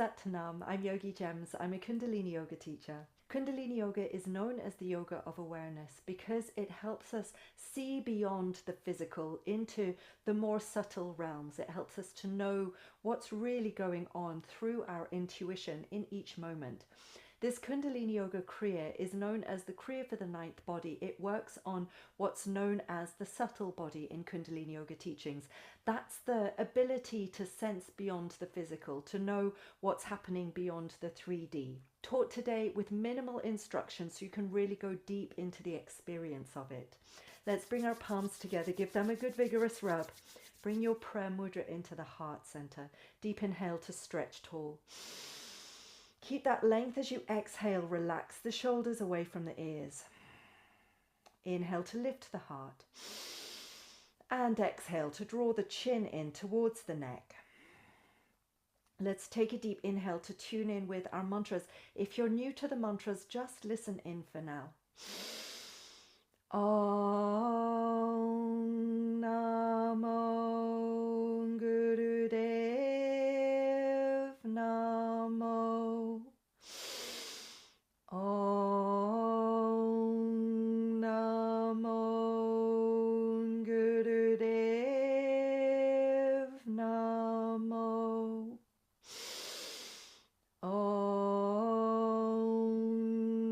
Satnam, I'm Yogigems. I'm a Kundalini yoga teacher. Kundalini yoga is known as the yoga of awareness because it helps us see beyond the physical into the more subtle realms. It helps us to know what's really going on through our intuition in each moment. This Kundalini Yoga Kriya is known as the Kriya for the ninth body. It works on what's known as the subtle body in Kundalini Yoga teachings. That's the ability to sense beyond the physical, to know what's happening beyond the 3D. Taught today with minimal instructions so you can really go deep into the experience of it. Let's bring our palms together, give them a good vigorous rub. Bring your prayer mudra into the heart center. Deep inhale to stretch tall. Keep that length as you exhale. Relax the shoulders away from the ears. Inhale to lift the heart. And exhale to draw the chin in towards the neck. Let's take a deep inhale to tune in with our mantras. If you're new to the mantras, just listen in for now. Om Namo Gurudev Namo. Om Namo Gurudev Namo. Om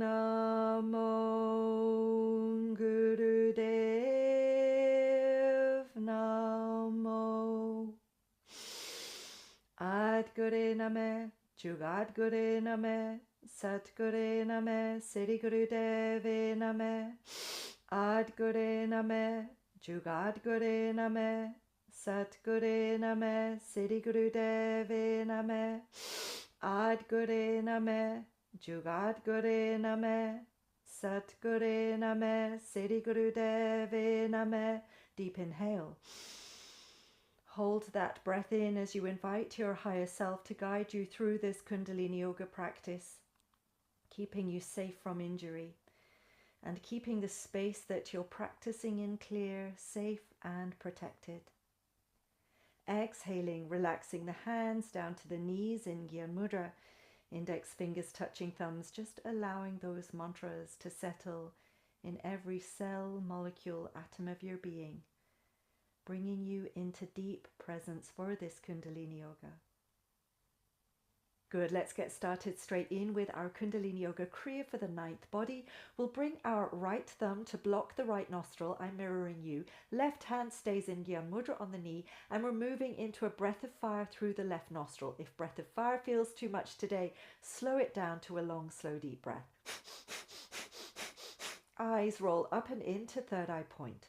Namo Gurudev Namo. Adgure Name, Jugadgure Name, Satgure Name, Siddhi Gurudeve Name. Adgure Name, Jugadgure Name, Satgure Name, Siddhi Gurudeve Name. Adgure Name, Jugadgure Name, Satgure Name, Siddhi Gurudeve Name. Deep inhale. Hold that breath in as you invite your higher self to guide you through this Kundalini yoga practice, keeping you safe from injury and keeping the space that you're practicing in clear, safe and protected. Exhaling, relaxing the hands down to the knees in Gyan Mudra, index fingers touching thumbs, just allowing those mantras to settle in every cell, molecule, atom of your being, bringing you into deep presence for this Kundalini yoga. Good, let's get started straight in with our Kundalini Yoga Kriya for the ninth body. We'll bring our right thumb to block the right nostril. I'm mirroring you. Left hand stays in Gyan Mudra on the knee, and we're moving into a breath of fire through the left nostril. If breath of fire feels too much today, slow it down to a long, slow, deep breath. Eyes roll up and into third eye point.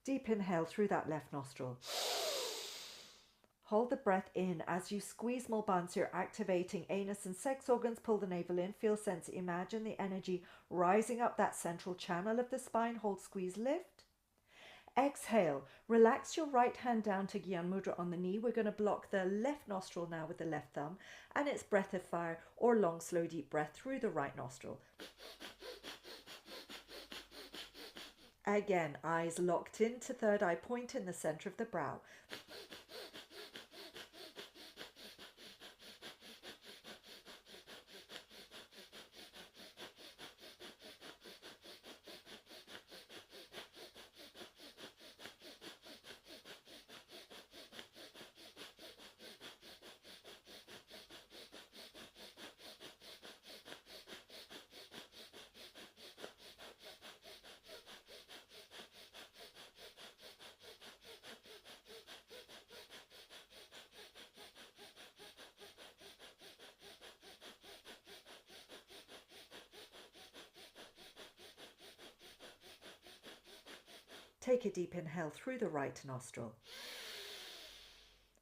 Deep inhale through that left nostril. Hold the breath in as you squeeze more buns. You're activating anus and sex organs. Pull the navel in. Feel, sense, imagine the energy rising up that central channel of the spine. Hold, squeeze, lift. Exhale. Relax your right hand down to Gyan Mudra on the knee. We're going to block the left nostril now with the left thumb. And it's breath of fire or long, slow, deep breath through the right nostril. Again, eyes locked into third eye point in the center of the brow. Take a deep inhale through the right nostril.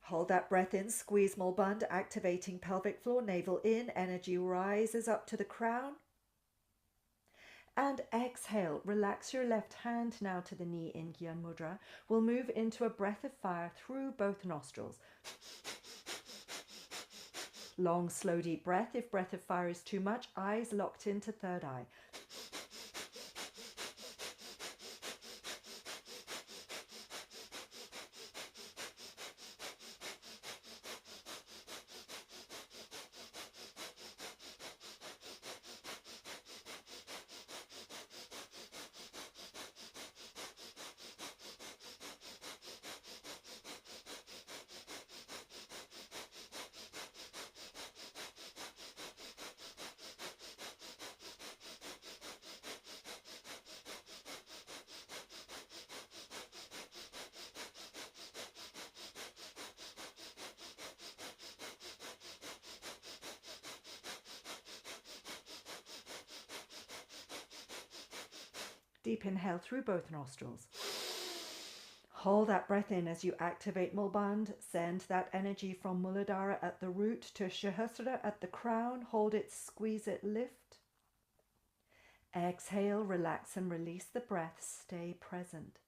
Hold that breath in, squeeze small bund, activating pelvic floor, navel in, energy rises up to the crown. And exhale, relax your left hand now to the knee in Gyan Mudra. We'll move into a breath of fire through both nostrils. Long, slow, deep breath. If breath of fire is too much, eyes locked into third eye. Deep inhale through both nostrils. Hold that breath in as you activate Mulband. Send that energy from Muladhara at the root to Sahasrara at the crown. Hold it, squeeze it, lift. Exhale, relax and release the breath. Stay present.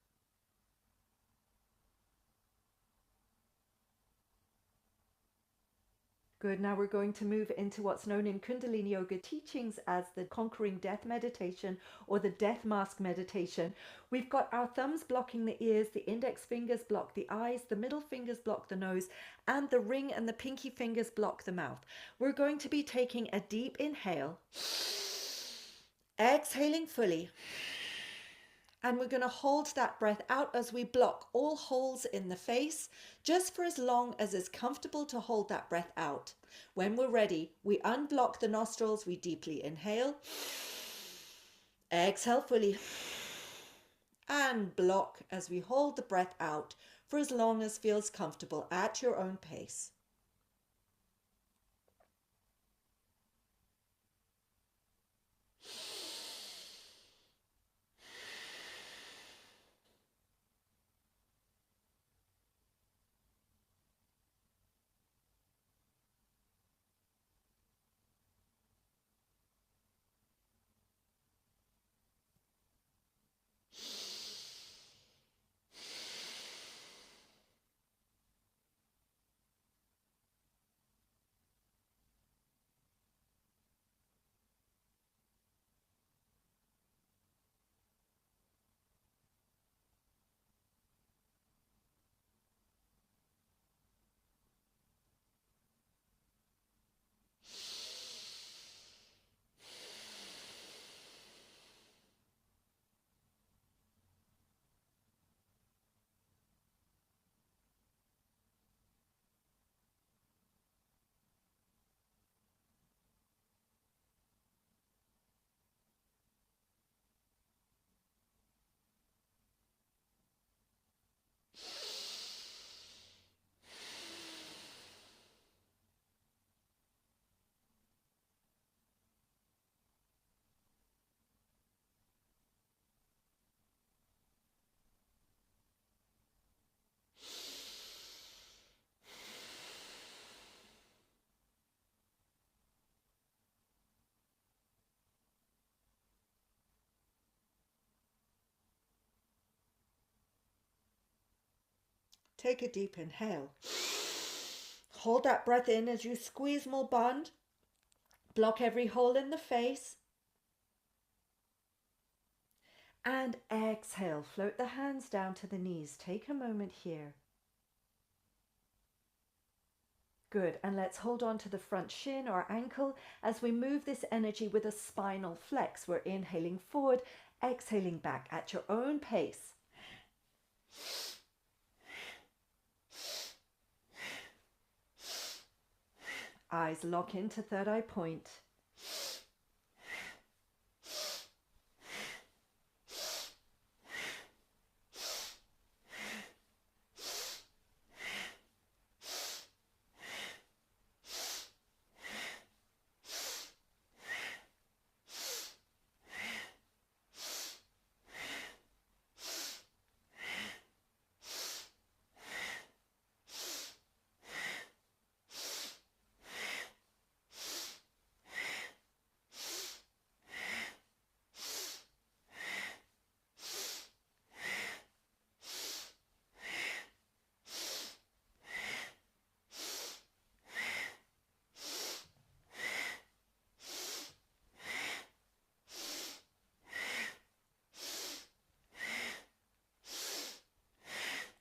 Good. Now we're going to move into what's known in Kundalini Yoga teachings as the Conquering Death Meditation or the Death Mask Meditation. We've got our thumbs blocking the ears, the index fingers block the eyes, the middle fingers block the nose, and the ring and the pinky fingers block the mouth. We're going to be taking a deep inhale, exhaling fully, and we're going to hold that breath out as we block all holes in the face, just for as long as it's comfortable to hold that breath out. When we're ready, we unblock the nostrils, we deeply inhale, exhale fully, and block as we hold the breath out for as long as feels comfortable at your own pace. Take a deep inhale. Hold that breath in as you squeeze more bond. Block every hole in the face. And exhale. Float the hands down to the knees. Take a moment here. Good. And let's hold on to the front shin or ankle as we move this energy with a spinal flex. We're inhaling forward, exhaling back at your own pace. Eyes lock into third eye point.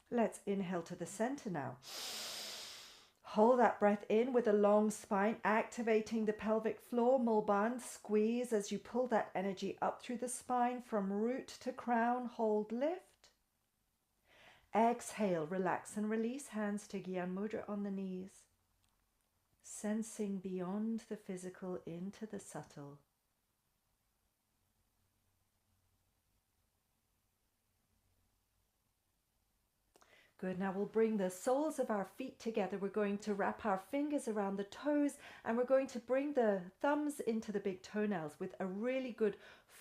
Let's inhale to the center now. Hold that breath in with a long spine, activating the pelvic floor. Mulband, squeeze as you pull that energy up through the spine from root to crown. Hold, lift. Exhale, relax and release. Hands to Gyan Mudra on the knees. Sensing beyond the physical into the subtle. Good. Now we'll bring the soles of our feet together. We're going to wrap our fingers around the toes and we're going to bring the thumbs into the big toenails with a really good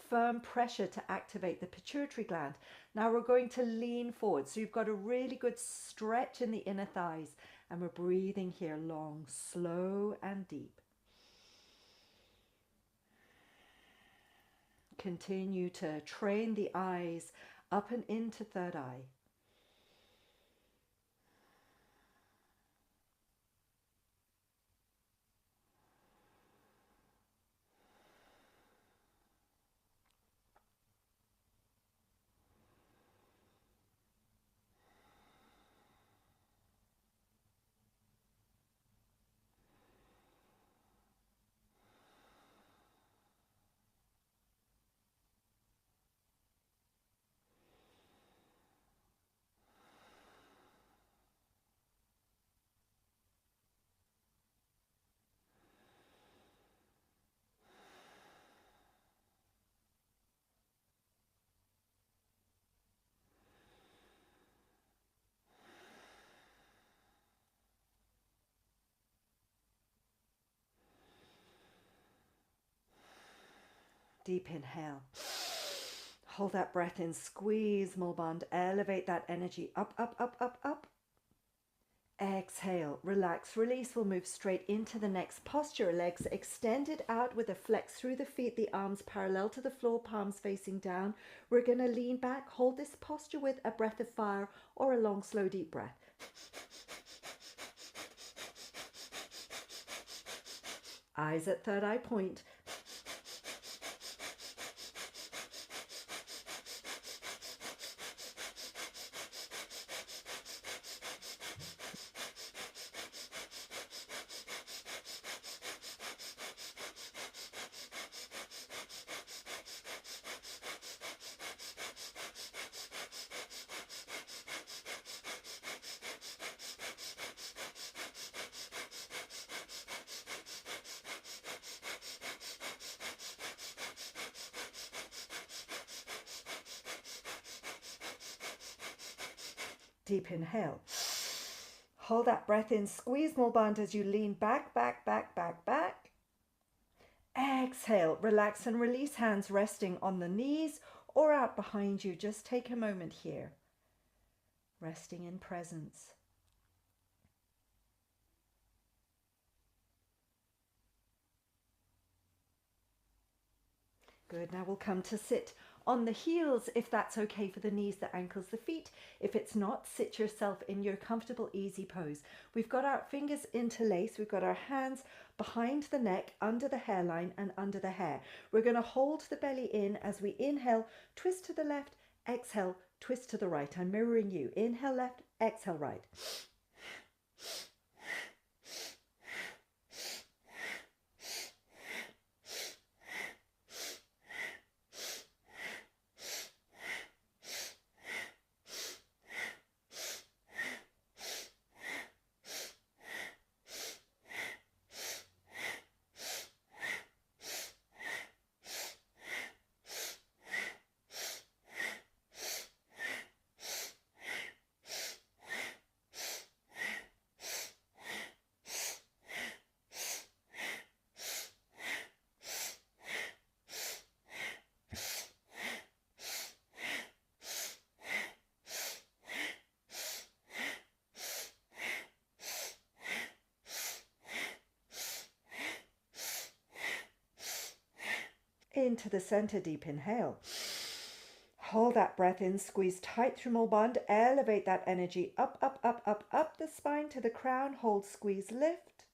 firm pressure to activate the pituitary gland. Now we're going to lean forward. So you've got a really good stretch in the inner thighs and we're breathing here long, slow and deep. Continue to train the eyes up and into third eye. Deep inhale. Hold that breath in, squeeze Mulband, elevate that energy up, up, up, up, up. Exhale, relax, release. We'll move straight into the next posture. Legs extended out with a flex through the feet, the arms parallel to the floor, palms facing down. We're going to lean back, hold this posture with a breath of fire or a long, slow, deep breath. Eyes at third eye point. Deep inhale. Hold that breath in, squeeze Mulband as you lean back, back, back, back, back. Exhale, relax and release, hands resting on the knees or out behind you. Just take a moment here, resting in presence. Good, now we'll come to sit on the heels if that's okay for the knees, the ankles, the feet. If it's not, sit yourself in your comfortable, easy pose. We've got our fingers interlaced. We've got our hands behind the neck, under the hairline and under the hair. We're going to hold the belly in as we inhale, twist to the left, exhale, twist to the right. I'm mirroring you. Inhale left, exhale right. Into the center, deep inhale. Hold that breath in, squeeze tight through Mulband, elevate that energy up, up, up, up, up the spine to the crown. Hold, squeeze, lift.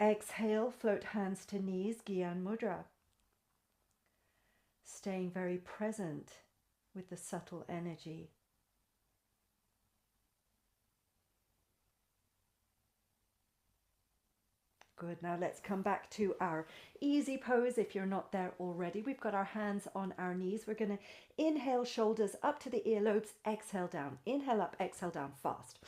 Exhale, float hands to knees, Gyan Mudra. Staying very present with the subtle energy. Good. Now let's come back to our easy pose. If you're not there already, we've got our hands on our knees. We're going to inhale, shoulders up to the earlobes, exhale down. Inhale up, exhale down, fast.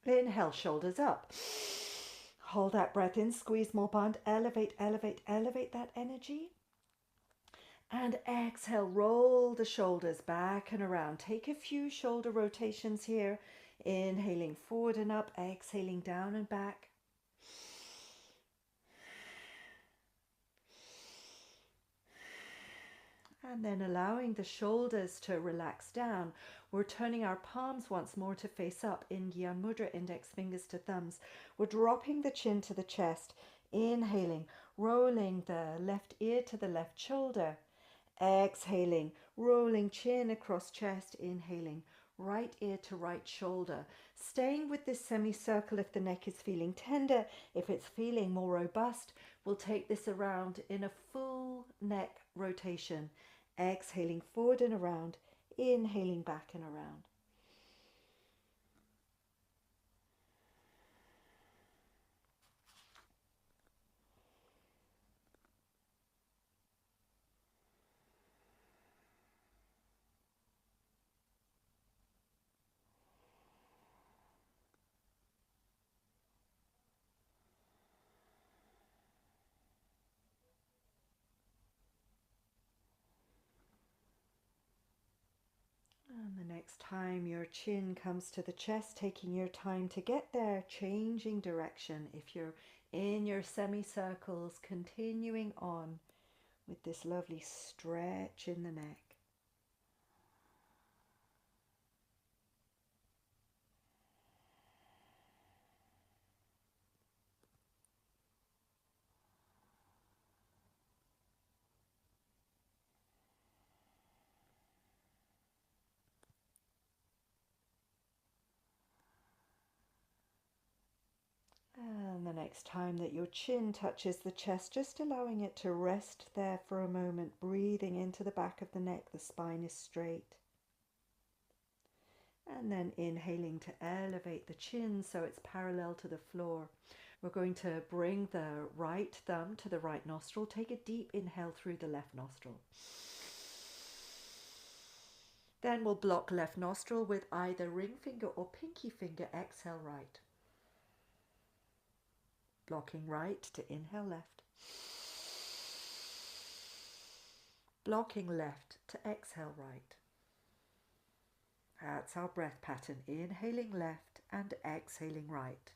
Inhale, shoulders up. Hold that breath in, squeeze more bond, elevate, elevate, elevate that energy. And exhale, roll the shoulders back and around. Take a few shoulder rotations here. Inhaling forward and up, exhaling down and back. And then allowing the shoulders to relax down. We're turning our palms once more to face up in Gyan Mudra, index fingers to thumbs. We're dropping the chin to the chest. Inhaling, rolling the left ear to the left shoulder. Exhaling, rolling chin across chest. Inhaling, right ear to right shoulder. Staying with this semicircle if the neck is feeling tender. If it's feeling more robust, we'll take this around in a full neck rotation. Exhaling forward and around, inhaling back and around. And the next time your chin comes to the chest, taking your time to get there, changing direction. If you're in your semicircles, continuing on with this lovely stretch in the neck. And the next time that your chin touches the chest, just allowing it to rest there for a moment, breathing into the back of the neck, the spine is straight. And then inhaling to elevate the chin so it's parallel to the floor. We're going to bring the right thumb to the right nostril. Take a deep inhale through the left nostril. Then we'll block left nostril with either ring finger or pinky finger. Exhale right. Blocking right to inhale left. Blocking left to exhale right. That's our breath pattern. Inhaling left and exhaling right.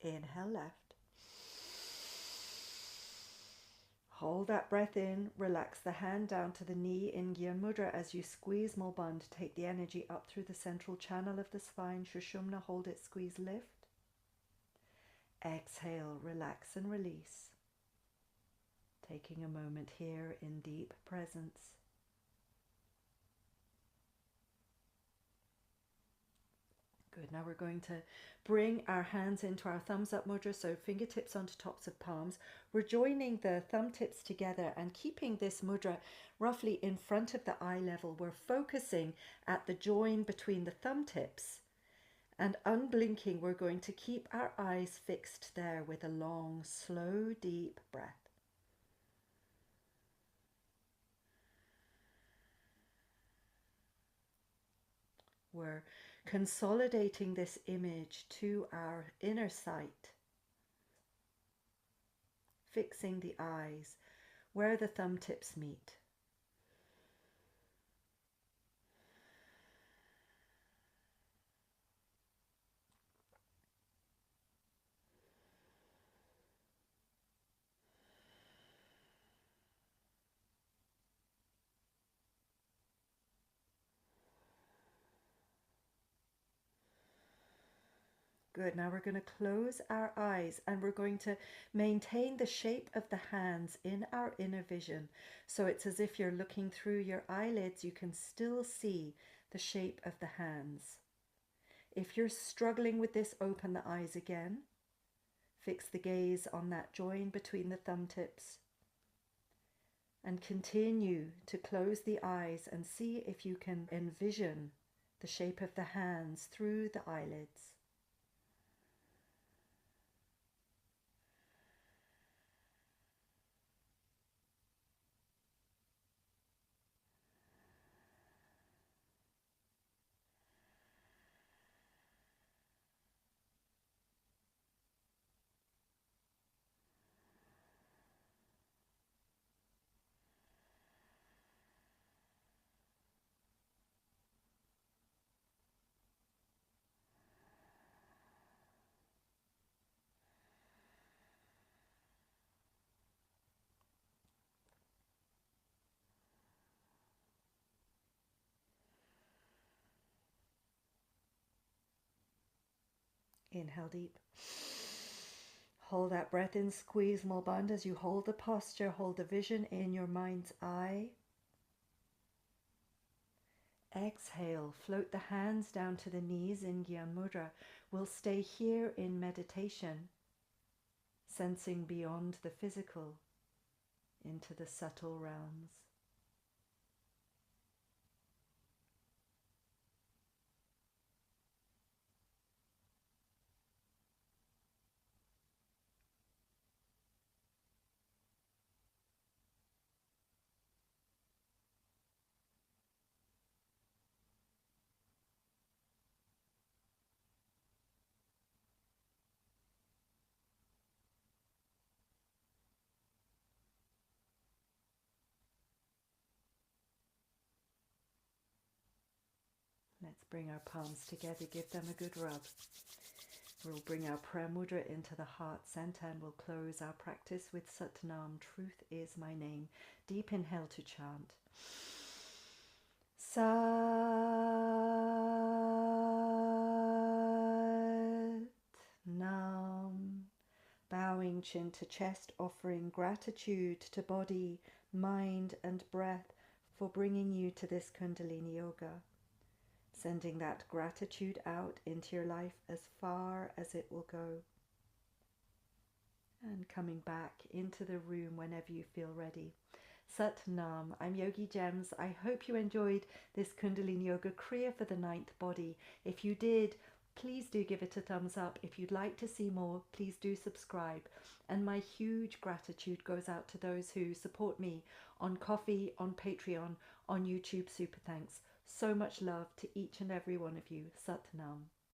Inhale left. Hold that breath in. Relax the hand down to the knee in Gyan Mudra as you squeeze more bond. Take the energy up through the central channel of the spine. Shushumna, hold it, squeeze, lift. Exhale, relax and release. Taking a moment here in deep presence. Good. Now we're going to bring our hands into our thumbs up mudra, so fingertips onto tops of palms. We're joining the thumb tips together and keeping this mudra roughly in front of the eye level. We're focusing at the join between the thumb tips, and unblinking, we're going to keep our eyes fixed there with a long, slow, deep breath. We're consolidating this image to our inner sight, fixing the eyes where the thumb tips meet. Good. Now we're going to close our eyes and we're going to maintain the shape of the hands in our inner vision. So it's as if you're looking through your eyelids, you can still see the shape of the hands. If you're struggling with this, open the eyes again. Fix the gaze on that join between the thumb tips. And continue to close the eyes and see if you can envision the shape of the hands through the eyelids. Inhale deep. Hold that breath in, squeeze Mulbandha as you hold the posture, hold the vision in your mind's eye. Exhale, float the hands down to the knees in Gyan Mudra. We'll stay here in meditation, sensing beyond the physical into the subtle realms. Let's bring our palms together, give them a good rub. We'll bring our prayer mudra into the heart center and we'll close our practice with Satnam, truth is my name. Deep inhale to chant. Satnam. Bowing chin to chest, offering gratitude to body, mind and breath for bringing you to this Kundalini Yoga. Sending that gratitude out into your life as far as it will go. And coming back into the room whenever you feel ready. Sat Nam, I'm Yogigems. I hope you enjoyed this Kundalini Yoga Kriya for the ninth body. If you did, please do give it a thumbs up. If you'd like to see more, please do subscribe. And my huge gratitude goes out to those who support me on Ko-fi, on Patreon, on YouTube. Super thanks. So much love to each and every one of you. Sat Nam.